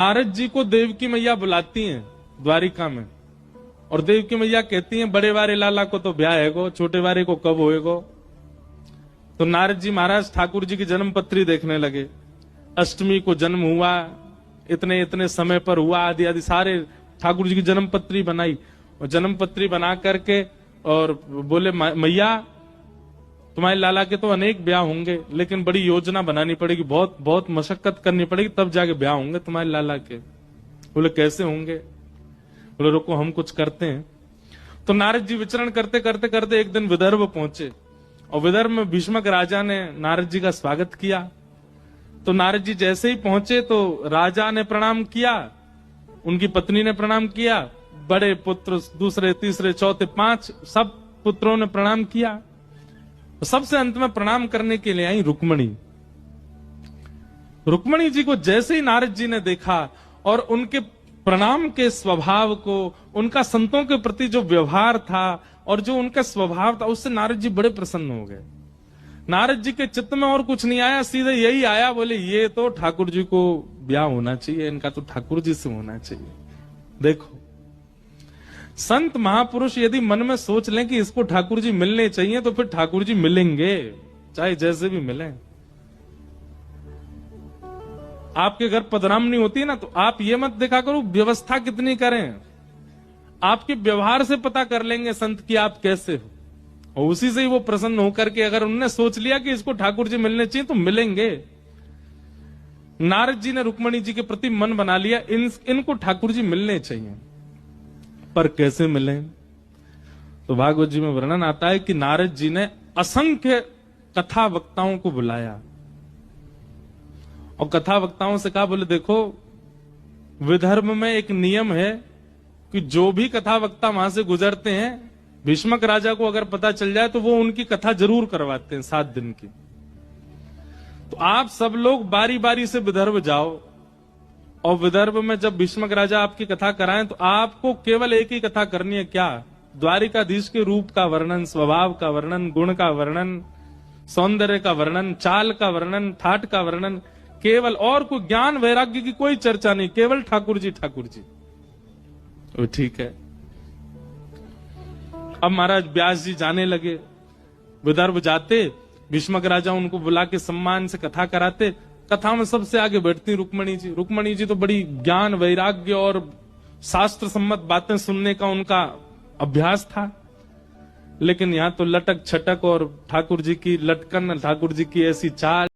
नारद जी को देवकी मैया बुलाती हैं द्वारिका में, और देवकी मैया कहती हैं बड़े वारे लाला को तो ब्याह है गो, छोटे वारे को कब होएगो। तो नारद जी महाराज ठाकुर जी की जन्म पत्री देखने लगे। अष्टमी को जन्म हुआ, इतने इतने समय पर हुआ, आदि आदि सारे ठाकुर जी की जन्म पत्री बनाई, और जन्म पत्री बना करके और बोले मैया तुम्हारे लाला के तो अनेक ब्याह होंगे, लेकिन बड़ी योजना बनानी पड़ेगी, बहुत बहुत मशक्कत करनी पड़ेगी, तब जाके ब्याह होंगे तुम्हारे लाला के। बोले कैसे होंगे? बोले रुको हम कुछ करते हैं। तो नारद जी विचरण करते करते करते एक दिन विदर्भ पहुंचे, और विदर्भ में भीष्मक राजा ने नारद जी का स्वागत किया। तो नारद जी जैसे ही पहुंचे तो राजा ने प्रणाम किया, उनकी पत्नी ने प्रणाम किया, बड़े पुत्र दूसरे तीसरे चौथे पांच सब पुत्रों ने प्रणाम किया। सबसे अंत में प्रणाम करने के लिए आई रुक्मणी। रुक्मणी जी को जैसे ही नारद जी ने देखा और उनके प्रणाम के स्वभाव को, उनका संतों के प्रति जो व्यवहार था और जो उनका स्वभाव था, उससे नारद जी बड़े प्रसन्न हो गए। नारद जी के चित्त में और कुछ नहीं आया, सीधे यही आया, बोले ये तो ठाकुर जी को ब्याह होना चाहिए, इनका तो ठाकुर जी से होना चाहिए। देखो संत महापुरुष यदि मन में सोच लें कि इसको ठाकुर जी मिलने चाहिए, तो फिर ठाकुर जी मिलेंगे, चाहे जैसे भी मिले। आपके घर पधरामनी होती है ना, तो आप ये मत देखा करो व्यवस्था कितनी करें, आपके व्यवहार से पता कर लेंगे संत की आप कैसे हो, और उसी से ही वो प्रसन्न होकर के अगर उन्होंने सोच लिया कि इसको ठाकुर जी मिलने चाहिए तो मिलेंगे। नारद जी ने रुक्मणी जी के प्रति मन बना लिया, इनको ठाकुर जी मिलने चाहिए, पर कैसे मिले? तो भागवत जी में वर्णन आता है कि नारद जी ने असंख्य कथा वक्ताओं को बुलाया और कथा वक्ताओं से कहा, बोले देखो विदर्भ में एक नियम है कि जो भी कथा वक्ता वहां से गुजरते हैं, भीष्मक राजा को अगर पता चल जाए तो वो उनकी कथा जरूर करवाते हैं 7 दिन की। तो आप सब लोग बारी बारी से विदर्भ जाओ, और विदर्भ में जब भीष्मक राजा आपकी कथा कराएं तो आपको केवल एक ही कथा करनी है, क्या? द्वारिकाधीश के रूप का वर्णन, स्वभाव का वर्णन, गुण का वर्णन, सौंदर्य का वर्णन, चाल का वर्णन, ठाट का वर्णन, केवल, और कोई ज्ञान वैराग्य की कोई चर्चा नहीं, केवल ठाकुर जी ठाकुर जी। तो ठीक है। अब महाराज व्यास जी जाने लगे, विदर्भ जाते, भीष्मक राजा उनको बुला के सम्मान से कथा कराते। कथा में सबसे आगे बैठती रुक्मणी जी। रुक्मणी जी तो बड़ी ज्ञान वैराग्य और शास्त्र सम्मत बातें सुनने का उनका अभ्यास था, लेकिन यहां तो लटक छटक और ठाकुर जी की लटकन, ठाकुर जी की ऐसी चाल,